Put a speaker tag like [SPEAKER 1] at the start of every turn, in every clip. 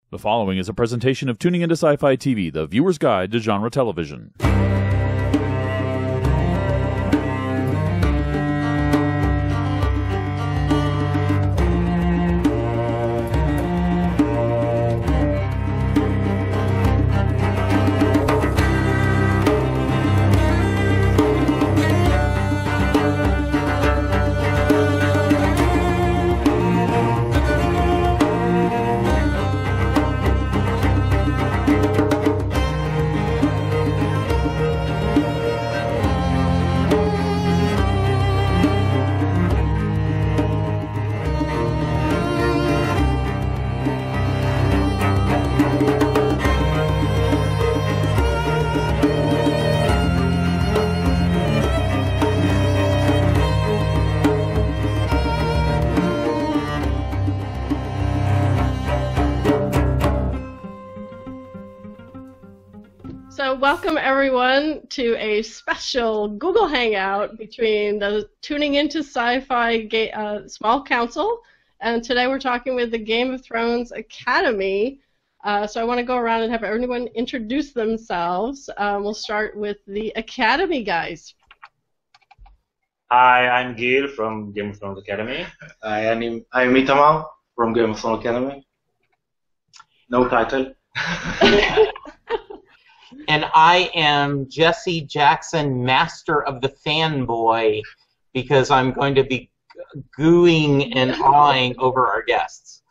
[SPEAKER 1] The following is a presentation of Tuning Into Sci-Fi TV, the viewer's guide to genre television.
[SPEAKER 2] Welcome everyone to a special Google Hangout between the Tuning Into Sci-Fi Small Council, and today we're talking with the Game of Thrones Academy. So I want to go around and have everyone introduce themselves. We'll start with the Academy guys.
[SPEAKER 3] Hi, I'm Gil from Game of Thrones Academy.
[SPEAKER 4] Hi, I'm Itamar from Game of Thrones Academy. No title.
[SPEAKER 5] And I am Jesse Jackson, master of the fanboy, because I'm going to be gooing and awing over our guests.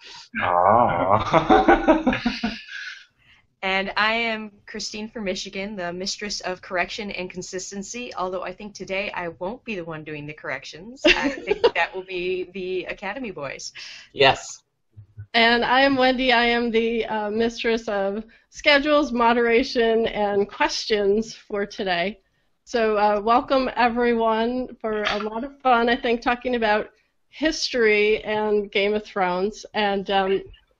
[SPEAKER 6] And I am Christine from Michigan, the mistress of correction and consistency, although I think today I won't be the one doing the corrections. I think that will be the Academy boys.
[SPEAKER 5] Yes.
[SPEAKER 2] And I am Wendy. I am the mistress of schedules, moderation, and questions for today. So welcome, everyone, for a lot of fun, I think, talking about history and Game of Thrones. And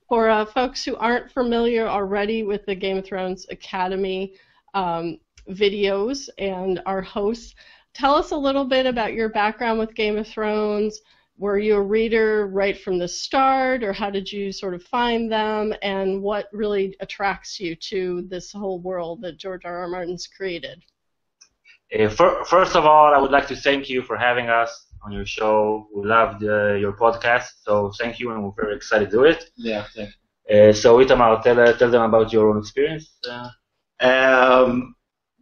[SPEAKER 2] for folks who aren't familiar already with the Game of Thrones Academy videos and our hosts, tell us a little bit about your background with Game of Thrones. Were you a reader right from the start, or how did you sort of find them, and what really attracts you to this whole world that George R.R. Martin's created?
[SPEAKER 3] First of all, I would like to thank you for having us on your show. We loved your podcast, so thank you, and we're very excited to do it.
[SPEAKER 4] Yeah, thank you.
[SPEAKER 3] So Itamar, tell them about your own experience.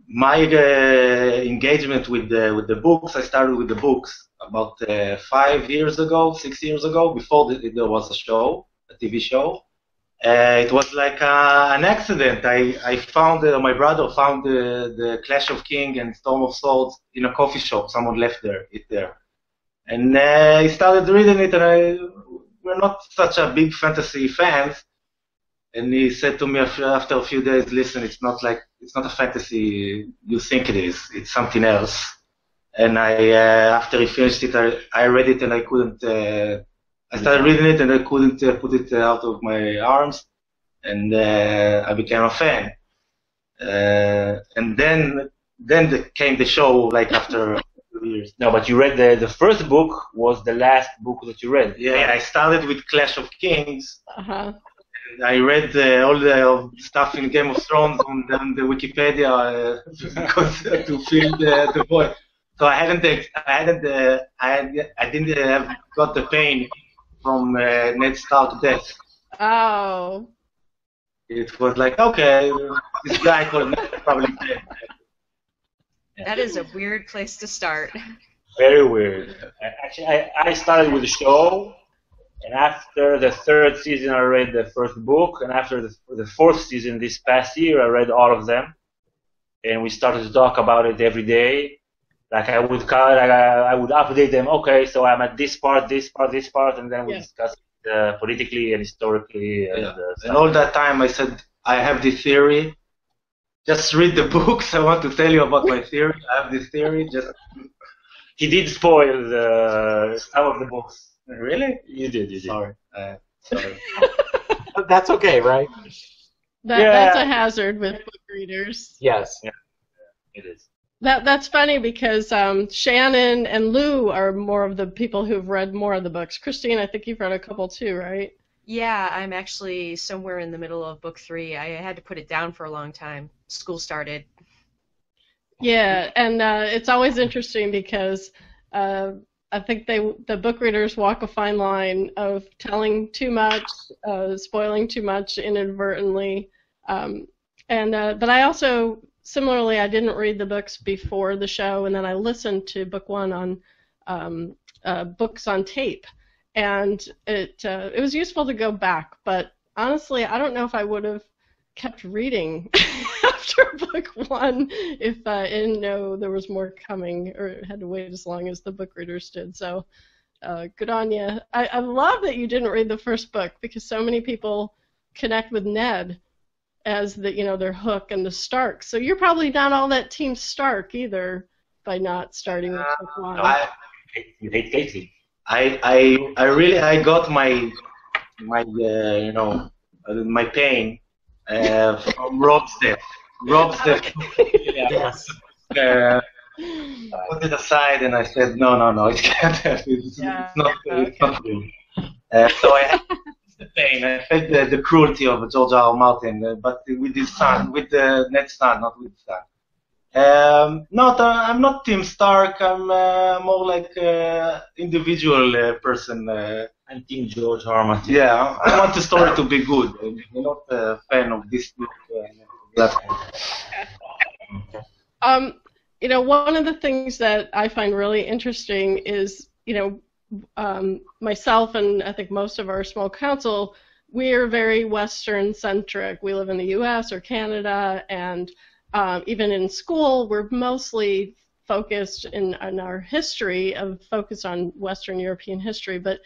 [SPEAKER 4] My engagement with the books, I started with the books about 5 years ago, 6 years ago, before there was a show, a TV show. It was like an accident. I found, my brother found the Clash of Kings and Storm of Swords in a coffee shop. Someone left it there. And he started reading it, and we're not such a big fantasy fans. And he said to me after a few days, listen, it's not a fantasy you think it is. It's something else. And after he finished it, I read it, and I couldn't. I started reading it, and I couldn't put it out of my arms, and I became a fan. And then came the show, like after 2 years.
[SPEAKER 3] No, but you read the first book was the last book that you read.
[SPEAKER 4] Yeah, I started with Clash of Kings.
[SPEAKER 2] Uh-huh.
[SPEAKER 4] I read all the stuff in Game of Thrones on the Wikipedia because to feel the voice. So I didn't have got the pain from Ned Stark's death.
[SPEAKER 2] Oh.
[SPEAKER 4] It was like, okay, this guy called Ned probably dead.
[SPEAKER 6] That is a weird place to start.
[SPEAKER 3] Very weird. Actually, I started with the show, and after the third season, I read the first book, and after the fourth season this past year, I read all of them, and we started to talk about it every day. Like I would update them. Okay, so I'm at this part, and then we discuss it politically and historically.
[SPEAKER 4] And all that time, I said, I have this theory. Just read the books. I want to tell you about my theory. I have this theory.
[SPEAKER 3] He did spoil some of the books.
[SPEAKER 4] Really?
[SPEAKER 3] You did.
[SPEAKER 4] Sorry. Sorry.
[SPEAKER 5] That's okay, right?
[SPEAKER 2] That's a hazard with book readers.
[SPEAKER 5] Yes.
[SPEAKER 3] Yeah, it is.
[SPEAKER 2] That's funny because Shannon and Lou are more of the people who've read more of the books. Christine, I think you've read a couple too, right?
[SPEAKER 6] Yeah, I'm actually somewhere in the middle of book 3. I had to put it down for a long time. School started.
[SPEAKER 2] Yeah, and it's always interesting because I think the book readers walk a fine line of telling too much, spoiling too much inadvertently, but I also similarly I didn't read the books before the show, and then I listened to book 1 on books on tape, and it was useful to go back, but honestly I don't know if I would have kept reading after book 1 if I didn't know there was more coming or had to wait as long as the book readers did. So good on you. I love that you didn't read the first book because so many people connect with Ned as their Hook and the Stark. So you're probably not all that Team Stark either by not starting with book 1.
[SPEAKER 3] You hate Caitlyn.
[SPEAKER 4] I got my my pain from Rob's death. Rob's death.
[SPEAKER 5] Yes.
[SPEAKER 4] Put it aside, and I said, no, it can't happen. It's not real. So I had the pain. I felt the cruelty of George R. R. Martin, but with his son, with Ned's son, not with his son. I'm not Team Stark. I'm more like individual person.
[SPEAKER 3] I'm Team George R. Martin.
[SPEAKER 4] Yeah, I want the story to be good. I'm not a fan of this book.
[SPEAKER 2] One of the things that I find really interesting is, myself and I think most of our small council, we're very Western-centric. We live in the U.S. or Canada, and even in school, we're mostly focused in our history focus on Western European history. But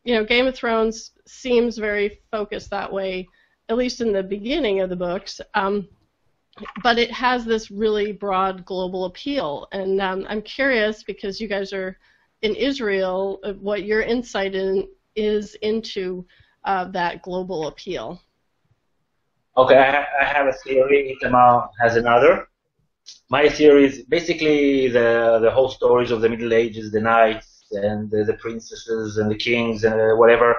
[SPEAKER 2] Game of Thrones seems very focused that way, at least in the beginning of the books. But it has this really broad global appeal, and I'm curious because you guys are in Israel, what your insight is into that global appeal.
[SPEAKER 3] Okay, I have a theory. Itamar has another. My theory is basically the whole stories of the Middle Ages, the knights and the princesses and the kings and whatever.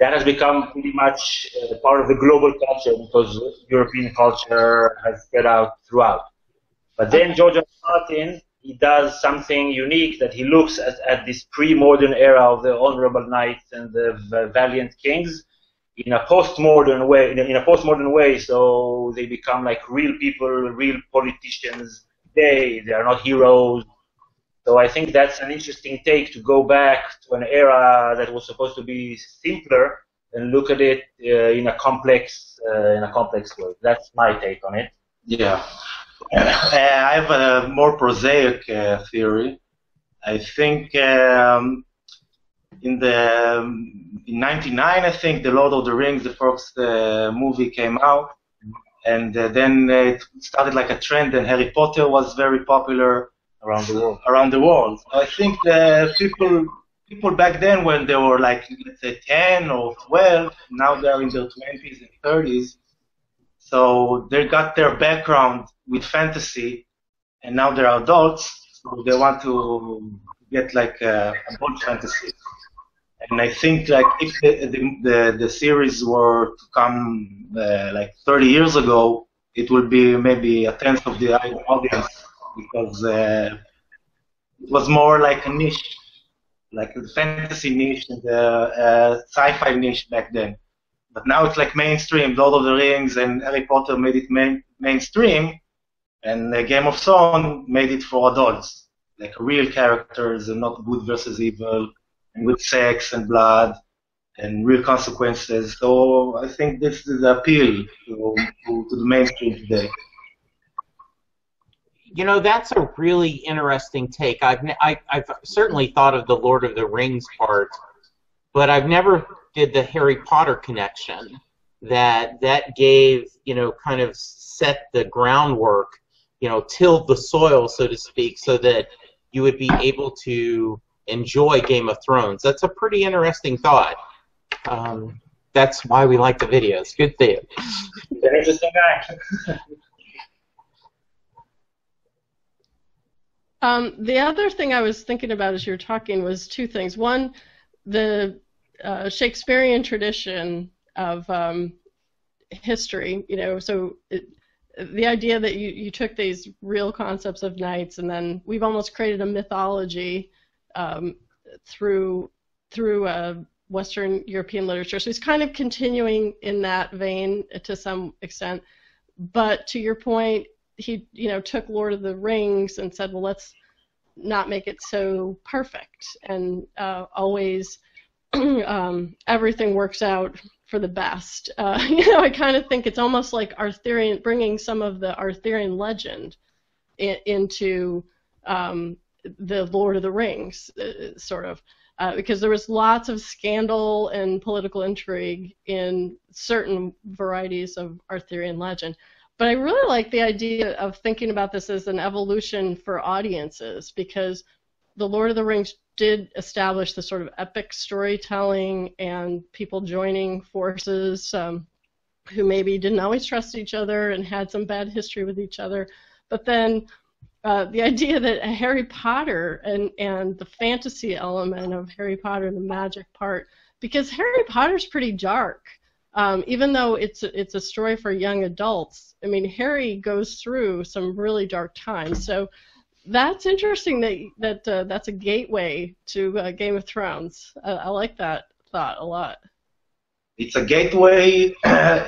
[SPEAKER 3] That has become pretty much part of the global culture because European culture has spread out throughout. But then George R. R. Martin, he does something unique that he looks at this pre-modern era of the honorable knights and the valiant kings in a postmodern way, so they become like real people, real politicians. They are not heroes. So I think that's an interesting take to go back to an era that was supposed to be simpler and look at it in a complex way. That's my take on it.
[SPEAKER 4] Yeah, I have a more prosaic theory. I think in '99, I think the Lord of the Rings, the first movie came out, and then it started like a trend, and Harry Potter was very popular around the world. I think the people back then, when they were like, let's say 10 or 12, now they're in their 20s and 30s. So they got their background with fantasy, and now they're adults, so they want to get like a bold fantasy. And I think like if the series were to come like 30 years ago, it would be maybe a tenth of the audience, because it was more like a niche, like a fantasy niche and the sci-fi niche back then. But now it's like mainstream. Lord of the Rings and Harry Potter made it mainstream, and Game of Thrones made it for adults, like real characters and not good versus evil, and with sex and blood and real consequences. So I think this is the appeal to the mainstream today.
[SPEAKER 5] That's a really interesting take. I've certainly thought of the Lord of the Rings part, but I've never did the Harry Potter connection. That gave, kind of set the groundwork, tilled the soil, so to speak, so that you would be able to enjoy Game of Thrones. That's a pretty interesting thought. That's why we like the videos. Good thing.
[SPEAKER 3] He's an interesting guy.
[SPEAKER 2] The other thing I was thinking about as you were talking was two things. One, the Shakespearean tradition of history. You know, so the idea that you took these real concepts of knights, and then we've almost created a mythology through Western European literature. So he's kind of continuing in that vein to some extent. But to your point, he took Lord of the Rings and said, well, let's not make it so perfect, and always everything works out for the best. I kind of think it's almost like Arthurian, bringing some of the Arthurian legend into the Lord of the Rings, sort of. Because there was lots of scandal and political intrigue in certain varieties of Arthurian legend. But I really like the idea of thinking about this as an evolution for audiences, because the Lord of the Rings did establish the sort of epic storytelling and people joining forces who maybe didn't always trust each other and had some bad history with each other. But then the idea that Harry Potter and the fantasy element of Harry Potter, the magic part, because Harry Potter's pretty dark, even though it's a story for young adults. I mean, Harry goes through some really dark times, so that's interesting that that's a gateway to Game of Thrones. I like that thought a lot.
[SPEAKER 4] It's a gateway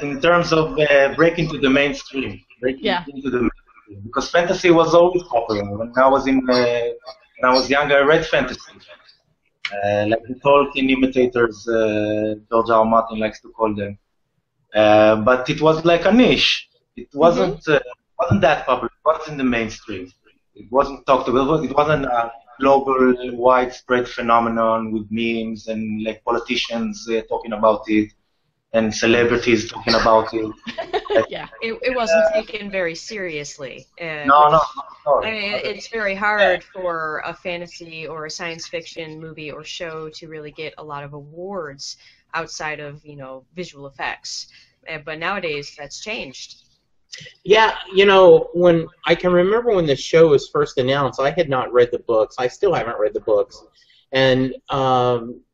[SPEAKER 4] in terms of breaking to the mainstream, into the because fantasy was always popular. When I was younger, I read fantasy, like the Tolkien imitators, George R. R. Martin likes to call them. But it was like a niche. It wasn't that popular. It wasn't in the mainstream. It wasn't talked about. It wasn't a global, widespread phenomenon with memes and like politicians talking about it, and celebrities talking about it.
[SPEAKER 6] Yeah, it wasn't taken very seriously.
[SPEAKER 4] No.
[SPEAKER 6] I mean, it's very hard for a fantasy or a science fiction movie or show to really get a lot of awards outside of, visual effects. But nowadays, that's changed.
[SPEAKER 5] Yeah, when I can remember when the show was first announced, I had not read the books. I still haven't read the books. And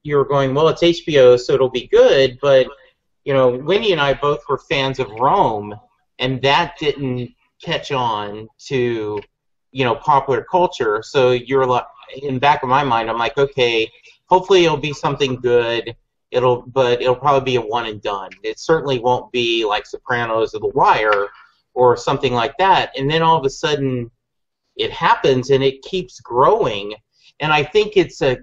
[SPEAKER 5] you were going, well, it's HBO, so it'll be good, but Wendy and I both were fans of Rome, and that didn't catch on to, popular culture. So you're like, in the back of my mind, I'm like, okay, hopefully it'll be something good. But it'll probably be a one and done. It certainly won't be like Sopranos or The Wire or something like that. And then all of a sudden, it happens and it keeps growing. And I think it's a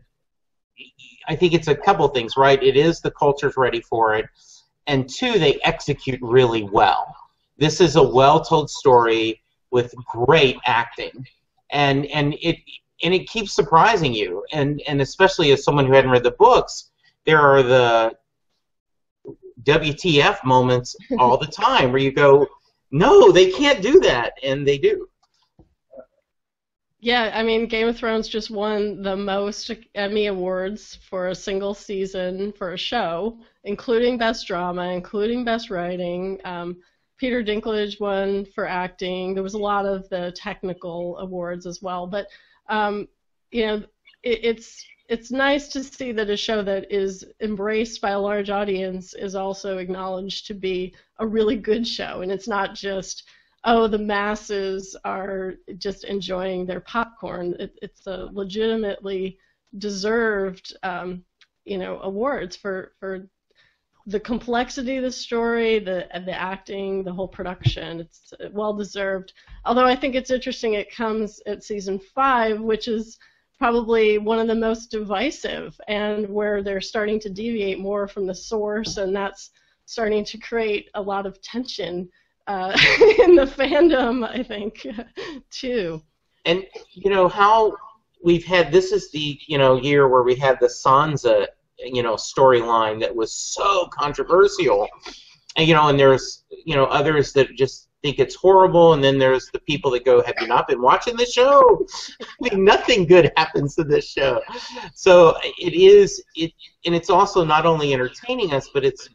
[SPEAKER 5] couple things, right? It is the culture's ready for it. And two, they execute really well. This is a well-told story with great acting, and it keeps surprising you. And especially as someone who hadn't read the books, there are the WTF moments all the time where you go, no, they can't do that, and they do.
[SPEAKER 2] Yeah, I mean, Game of Thrones just won the most Emmy awards for a single season for a show, including Best Drama, including Best Writing. Peter Dinklage won for acting. There was a lot of the technical awards as well. But, it's nice to see that a show that is embraced by a large audience is also acknowledged to be a really good show, and it's not just, oh, the masses are just enjoying their popcorn. It's a legitimately deserved, awards for the complexity of the story, the acting, the whole production. It's well deserved. Although I think it's interesting, it comes at season 5, which is probably one of the most divisive, and where they're starting to deviate more from the source, and that's starting to create a lot of tension in the fandom, I think, too.
[SPEAKER 5] And how we've had, this is the year where we had the Sansa storyline that was so controversial, and there's others that just think it's horrible, and then there's the people that go, have you not been watching the show? I mean, nothing good happens to this show. So and it's also not only entertaining us, but it's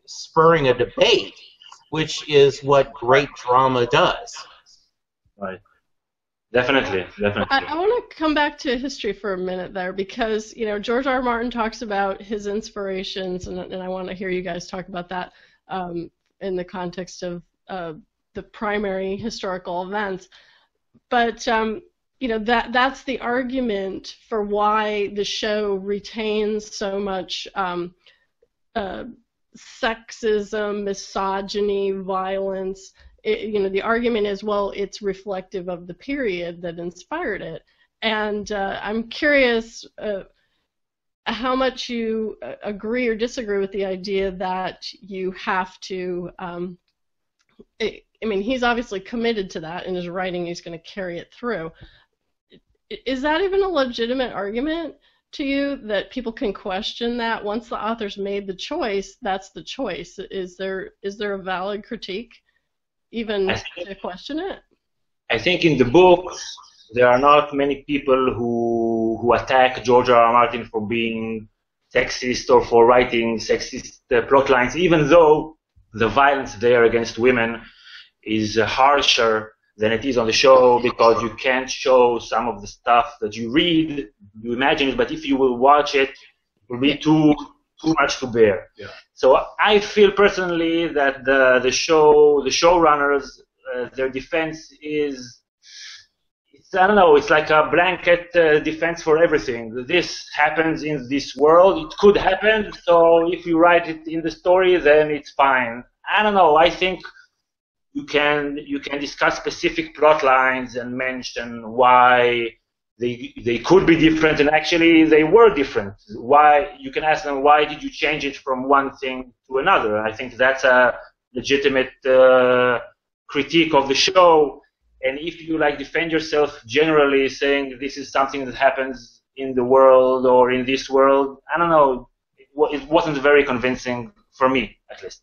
[SPEAKER 5] spurring a debate, which is what great drama does.
[SPEAKER 3] Right. Definitely, definitely.
[SPEAKER 2] I want to come back to history for a minute there because, George R. R. Martin talks about his inspirations, and I want to hear you guys talk about that in the context of the primary historical events. But, that's the argument for why the show retains so much sexism, misogyny, violence. The argument is, well, it's reflective of the period that inspired it. And I'm curious how much you agree or disagree with the idea that you have to, he's obviously committed to that in his writing, he's going to carry it through. Is that even a legitimate argument to you, that people can question that once the author's made the choice, that's the choice? Is there a valid critique even to question it?
[SPEAKER 3] I think in the books there are not many people who attack George R. R. Martin for being sexist or for writing sexist plot lines, even though the violence there against women is harsher than it is on the show, because you can't show some of the stuff that you read, you imagine it, but if you will watch it, it will be too much to bear.
[SPEAKER 4] Yeah.
[SPEAKER 3] So I feel personally that the showrunners, their defense is, I don't know, it's like a blanket defense for everything. This happens in this world, it could happen, so if you write it in the story, then it's fine. I don't know, I think you can discuss specific plot lines and mention why they could be different, and actually they were different. Why, you can ask them, why did you change it from one thing to another? I think that's a legitimate critique of the show. And if you defend yourself generally saying this is something that happens in the world or in this world, I don't know, it wasn't very convincing for me, at least.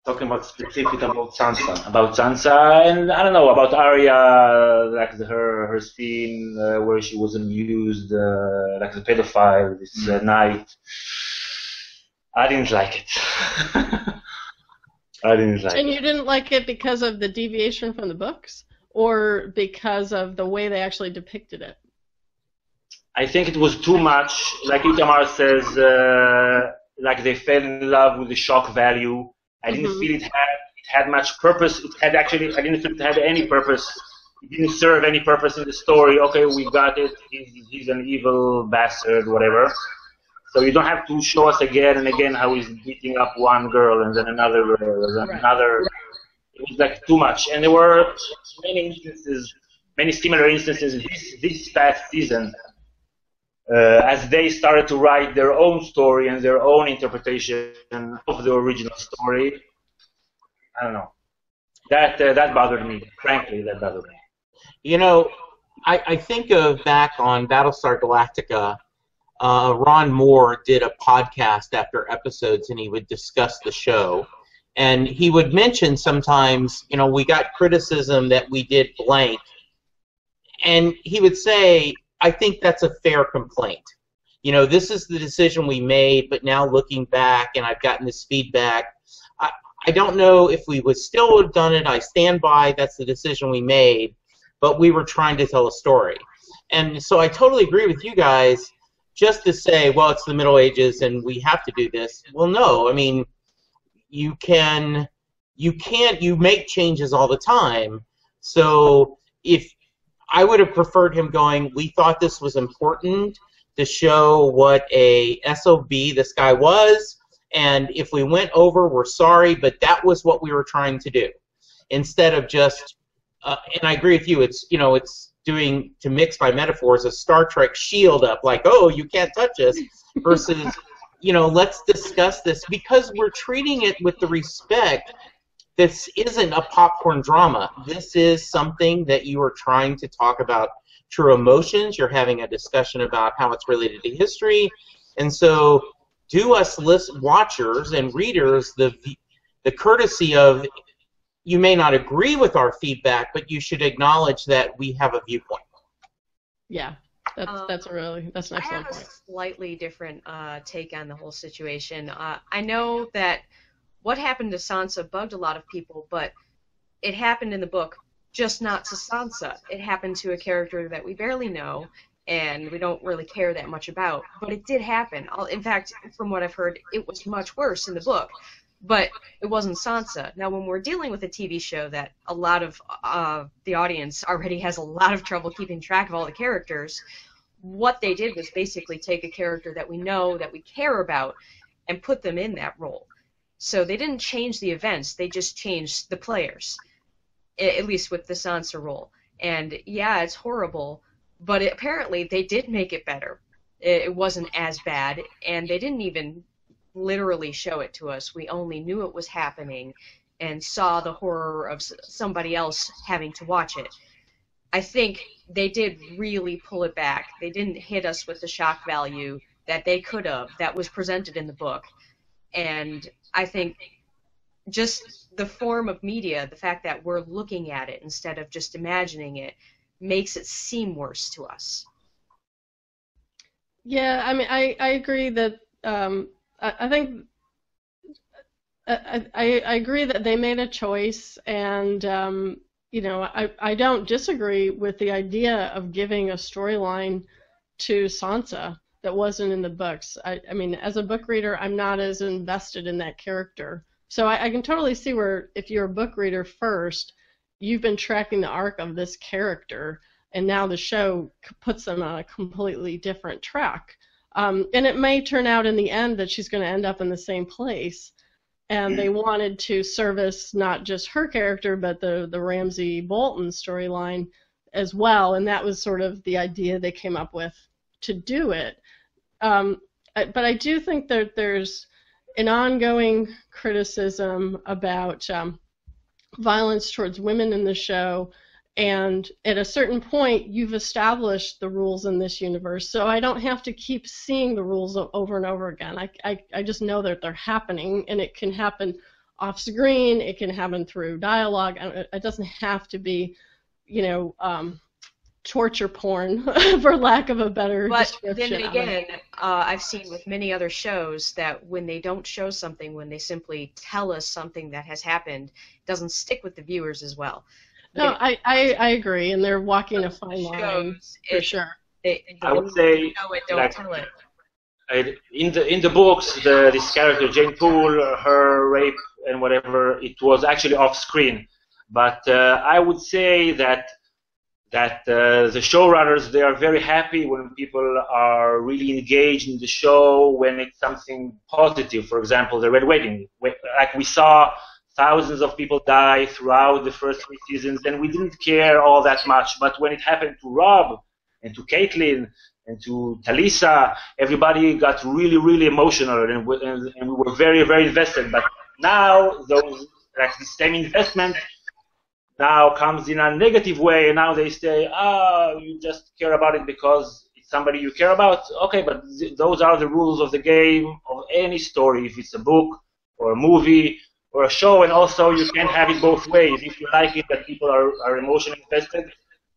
[SPEAKER 4] Talking about specifically about Sansa.
[SPEAKER 3] About Sansa, and I don't know, about Arya, her scene where she was amused, like the pedophile, this night. I didn't like it. I didn't like it.
[SPEAKER 2] And you didn't like it because of the deviation from the books, or because of the way they actually depicted it?
[SPEAKER 3] I think it was too much. Like Itamar says, they fell in love with the shock value. I didn't feel it had much purpose. I didn't feel it had any purpose. It didn't serve any purpose in the story. Okay, we got it. He's an evil bastard, whatever. So you don't have to show us again and again how he's beating up one girl and then another girl and then another. It was too much. And there were many similar instances this past season. As they started to write their own story and their own interpretation of the original story, I don't know. That bothered me. Frankly, that bothered me.
[SPEAKER 5] I think of back on Battlestar Galactica, Ron Moore did a podcast after episodes, and he would discuss the show. And he would mention sometimes, we got criticism that we did blank. And he would say, I think that's a fair complaint. This is the decision we made, but now looking back, and I've gotten this feedback, I don't know if we would still have done it. I stand by, that's the decision we made, but we were trying to tell a story. And so I totally agree with you guys, just to say, well, it's the Middle Ages and we have to do this. Well, no, you make changes all the time. So if I would have preferred him going, we thought this was important to show what a SOB this guy was, and if we went over, we're sorry, but that was what we were trying to do. Instead of just, and I agree with you, it's doing, to mix by metaphors, a Star Trek shield up, like, oh, you can't touch us, versus, let's discuss this, because we're treating it with the respect. This isn't a popcorn drama. This is something that you are trying to talk about true emotions. You're having a discussion about how it's related to history. And so do us watchers and readers the courtesy of, you may not agree with our feedback, but you should acknowledge that we have a viewpoint.
[SPEAKER 2] Yeah, that's an excellent point.
[SPEAKER 6] I have a slightly different take on the whole situation. I know that what happened to Sansa bugged a lot of people, but it happened in the book just not to Sansa. It happened to a character that we barely know and we don't really care that much about. But it did happen. In fact, from what I've heard, it was much worse in the book. But it wasn't Sansa. Now, when we're dealing with a TV show that a lot of the audience already has a lot of trouble keeping track of all the characters, what they did was basically take a character that we know, that we care about, and put them in that role. So they didn't change the events, they just changed the players, at least with the Sansa role. And yeah, it's horrible, but apparently they did make it better. It wasn't as bad, and they didn't even literally show it to us. We only knew it was happening and saw the horror of somebody else having to watch it. I think they did really pull it back. They didn't hit us with the shock value that they could have, that was presented in the book. And I think just the form of media, the fact that we're looking at it instead of just imagining it, makes it seem worse to us.
[SPEAKER 2] Yeah, I mean, I agree that I think I agree that they made a choice, and you know, I don't disagree with the idea of giving a storyline to Sansa that wasn't in the books. I mean, as a book reader, I'm not as invested in that character. So I can totally see where, if you're a book reader first, you've been tracking the arc of this character, and now the show puts them on a completely different track. And it may turn out in the end that she's going to end up in the same place. And they wanted to service not just her character, but the Ramsay Bolton storyline as well. And that was sort of the idea they came up with to do it. But I do think that there's an ongoing criticism about violence towards women in the show. And at a certain point, you've established the rules in this universe, so I don't have to keep seeing the rules over and over again. I just know that they're happening, and it can happen off screen, it can happen through dialogue. It doesn't have to be, you know, torture porn, for lack of a better description.
[SPEAKER 6] But then again, I've seen with many other shows that when they don't show something, when they simply tell us something that has happened, it doesn't stick with the viewers as well.
[SPEAKER 2] No, I agree, and they're walking a fine line for sure.
[SPEAKER 3] I would say,
[SPEAKER 6] know it, don't tell it.
[SPEAKER 3] In the books, this character Jane Poole, her rape and whatever, it was actually off screen. But I would say that the showrunners, they are very happy when people are really engaged in the show, when it's something positive. For example, the Red Wedding, like we saw. Thousands of people die throughout the first 3 seasons, and we didn't care all that much. But when it happened to Rob and to Caitlin and to Talisa, everybody got really, really emotional, and we were very, very invested. But now, the same investment now comes in a negative way, and now they say, you just care about it because it's somebody you care about. Okay, but those are the rules of the game of any story, if it's a book or a movie or a show, and also you can't have it both ways. If you like it, that people are emotionally invested,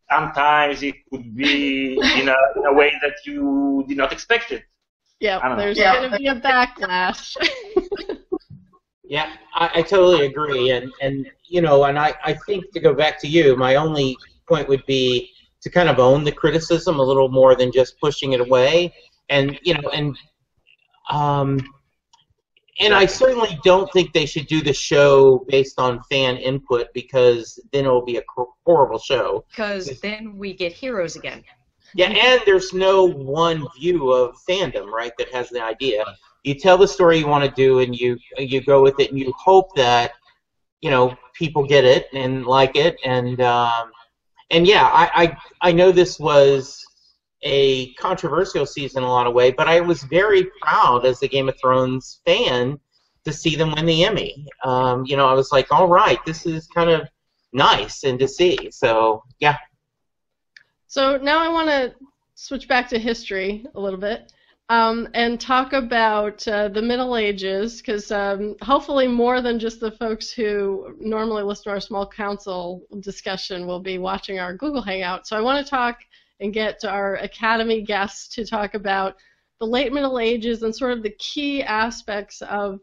[SPEAKER 3] sometimes it could be in a way that you did not expect it.
[SPEAKER 2] Yeah, there's going to be a backlash.
[SPEAKER 5] Yeah, I totally agree, and you know, and I think, to go back to you, my only point would be to kind of own the criticism a little more than just pushing it away, and you know, and I certainly don't think they should do the show based on fan input, because then it will be a horrible show.
[SPEAKER 6] Because then we get heroes again.
[SPEAKER 5] Yeah, and there's no one view of fandom, right, that has the idea. You tell the story you want to do, and you go with it, and you hope that, you know, people get it and like it, and yeah, I know this was a controversial season in a lot of ways, but I was very proud as a Game of Thrones fan to see them win the Emmy. You know, I was like, all right, this is kind of nice and to see. So, yeah.
[SPEAKER 2] So now I want to switch back to history a little bit and talk about the Middle Ages, because hopefully more than just the folks who normally listen to our small council discussion will be watching our Google Hangout. So I want to talk and get our Academy guests to talk about the late Middle Ages and sort of the key aspects of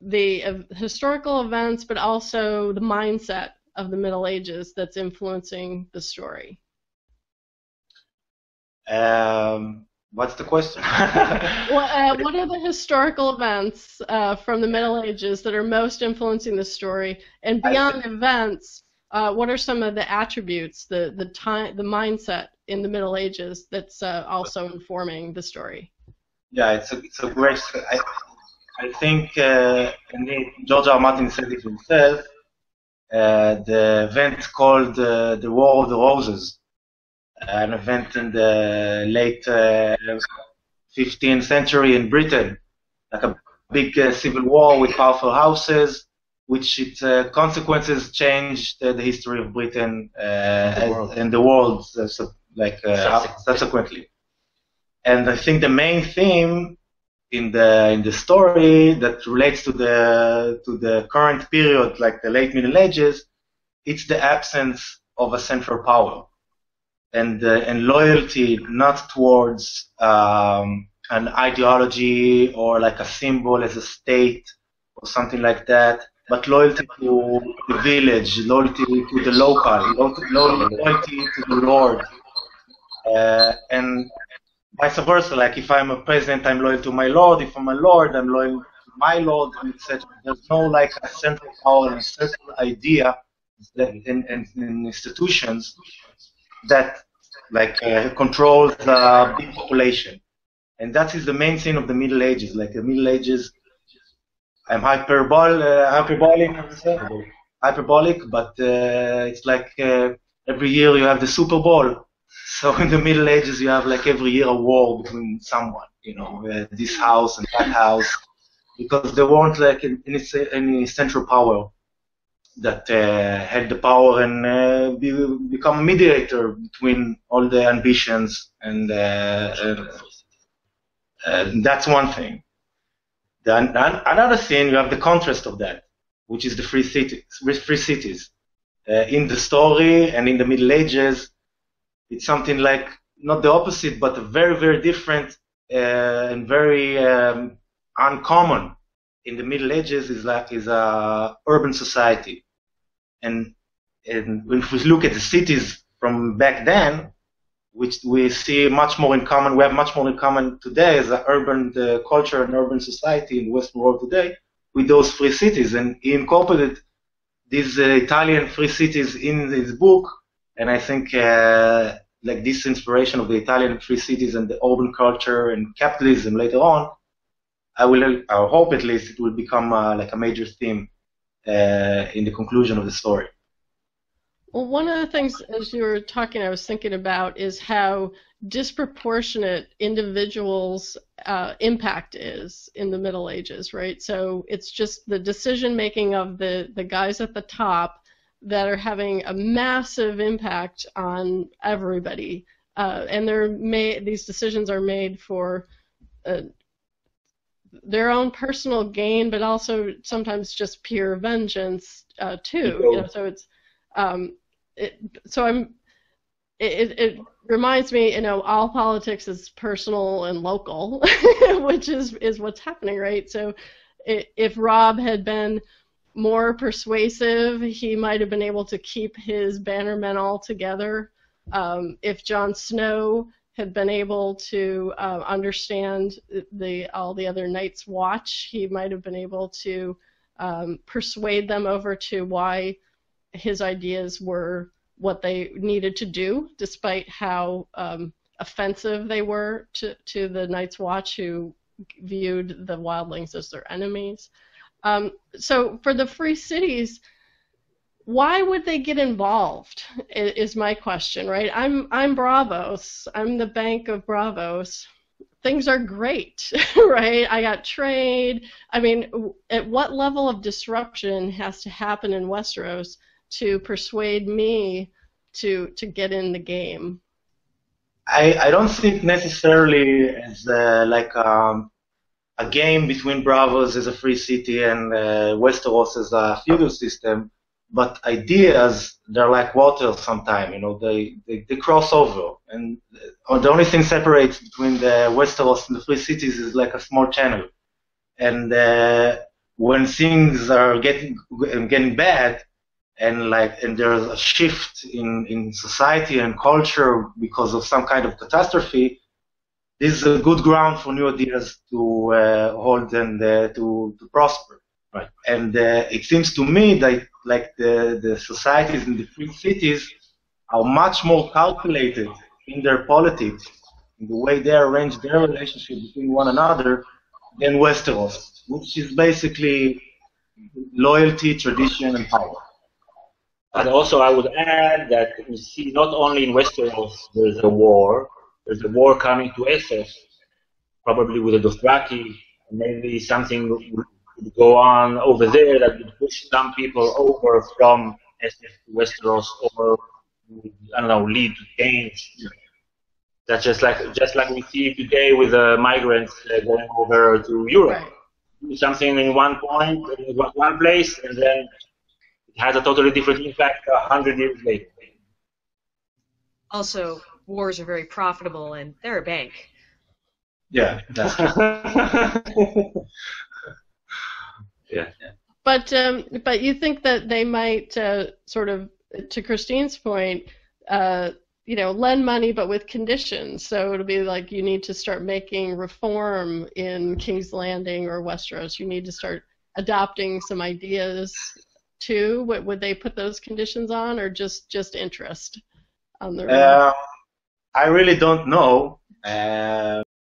[SPEAKER 2] the historical events, but also the mindset of the Middle Ages that's influencing the story?
[SPEAKER 4] What's the question?
[SPEAKER 2] What are the historical events from the Middle Ages that are most influencing the story? And beyond events, what are some of the attributes, the mindset in the Middle Ages that's also informing the story?
[SPEAKER 4] Yeah, it's a great. I think indeed George R. R. Martin said it himself. The event called the War of the Roses, an event in the late 15th century in Britain, like a big civil war with powerful houses, which its consequences changed the history of Britain and the world, subsequently. And I think the main theme in the story that relates to the current period, like the late Middle Ages, it's the absence of a central power and loyalty not towards an ideology or like a symbol as a state or something like that, but loyalty to the village, loyalty to the local, loyalty to the Lord, and vice versa. Like if I'm a peasant, I'm loyal to my lord. If I'm a lord, I'm loyal to my lord, etc. There's no like a central power and a central idea that in institutions that like controls the big population, and that is the main thing of the Middle Ages. Like the Middle Ages, I'm hyperbolic, but it's like every year you have the Super Bowl. So in the Middle Ages, you have like every year a war between someone, this house and that house, because there weren't like any central power that had the power and become a mediator between all the ambitions, and that's one thing. Another thing, you have the contrast of that, which is the free cities. In the story and in the Middle Ages, it's something like not the opposite, but a very, very different and very uncommon. In the Middle Ages, is a urban society, and if we look at the cities from back then, which we see much more in common, we have much more in common today as an urban culture and urban society in the Western world today with those free cities, and he incorporated these Italian free cities in his book. And I think like this inspiration of the Italian free cities and the urban culture and capitalism later on, I hope at least it will become like a major theme in the conclusion of the story.
[SPEAKER 2] Well, one of the things as you were talking I was thinking about is how disproportionate individuals' impact is in the Middle Ages, right? So it's just the decision making of the guys at the top that are having a massive impact on everybody, and these decisions are made for their own personal gain, but also sometimes just pure vengeance too. So it's it reminds me, all politics is personal and local, which is what's happening, right? So if Rob had been more persuasive, he might have been able to keep his bannermen all together. If Jon Snow had been able to understand all the other Night's Watch, he might have been able to persuade them over to why his ideas were what they needed to do, despite how offensive they were to the Night's Watch, who viewed the wildlings as their enemies. So for the free cities, why would they get involved is my question, right? I'm Bravos. I'm the Bank of Bravos. Things are great, right? I got trade. I mean, at what level of disruption has to happen in Westeros to persuade me to get in the game?
[SPEAKER 4] I don't think necessarily as like a game between Bravos as a free city and Westeros as a feudal system, but ideas, they're like water sometimes, they cross over, and the only thing separates between the Westeros and the free cities is like a small channel, and when things are getting bad, and there's a shift in society and culture because of some kind of catastrophe, this is a good ground for new ideas to hold and to prosper.
[SPEAKER 3] Right.
[SPEAKER 4] And it seems to me that like the societies in the free cities are much more calculated in their politics, in the way they arrange their relationship between one another, than Westeros, which is basically loyalty, tradition, and power.
[SPEAKER 3] And also, I would add that we see not only in Westeros there's a war coming to Essos, probably with the Dothraki, maybe something would go on over there that would push some people over from Essos to Westeros, or I don't know, lead to change. That's just like we see today with the migrants going over to Europe.
[SPEAKER 2] Right.
[SPEAKER 3] Do something in one point, in one place, and then it has a totally different impact 100 years later.
[SPEAKER 6] Also, wars are very profitable, and they're a bank.
[SPEAKER 4] Yeah, that's true.
[SPEAKER 3] Yeah.
[SPEAKER 2] But you think that they might sort of, to Christine's point, lend money but with conditions. So it'll be like you need to start making reform in King's Landing or Westeros. You need to start adopting some ideas too. Would they put those conditions on, or just interest on their own?
[SPEAKER 4] I really don't know.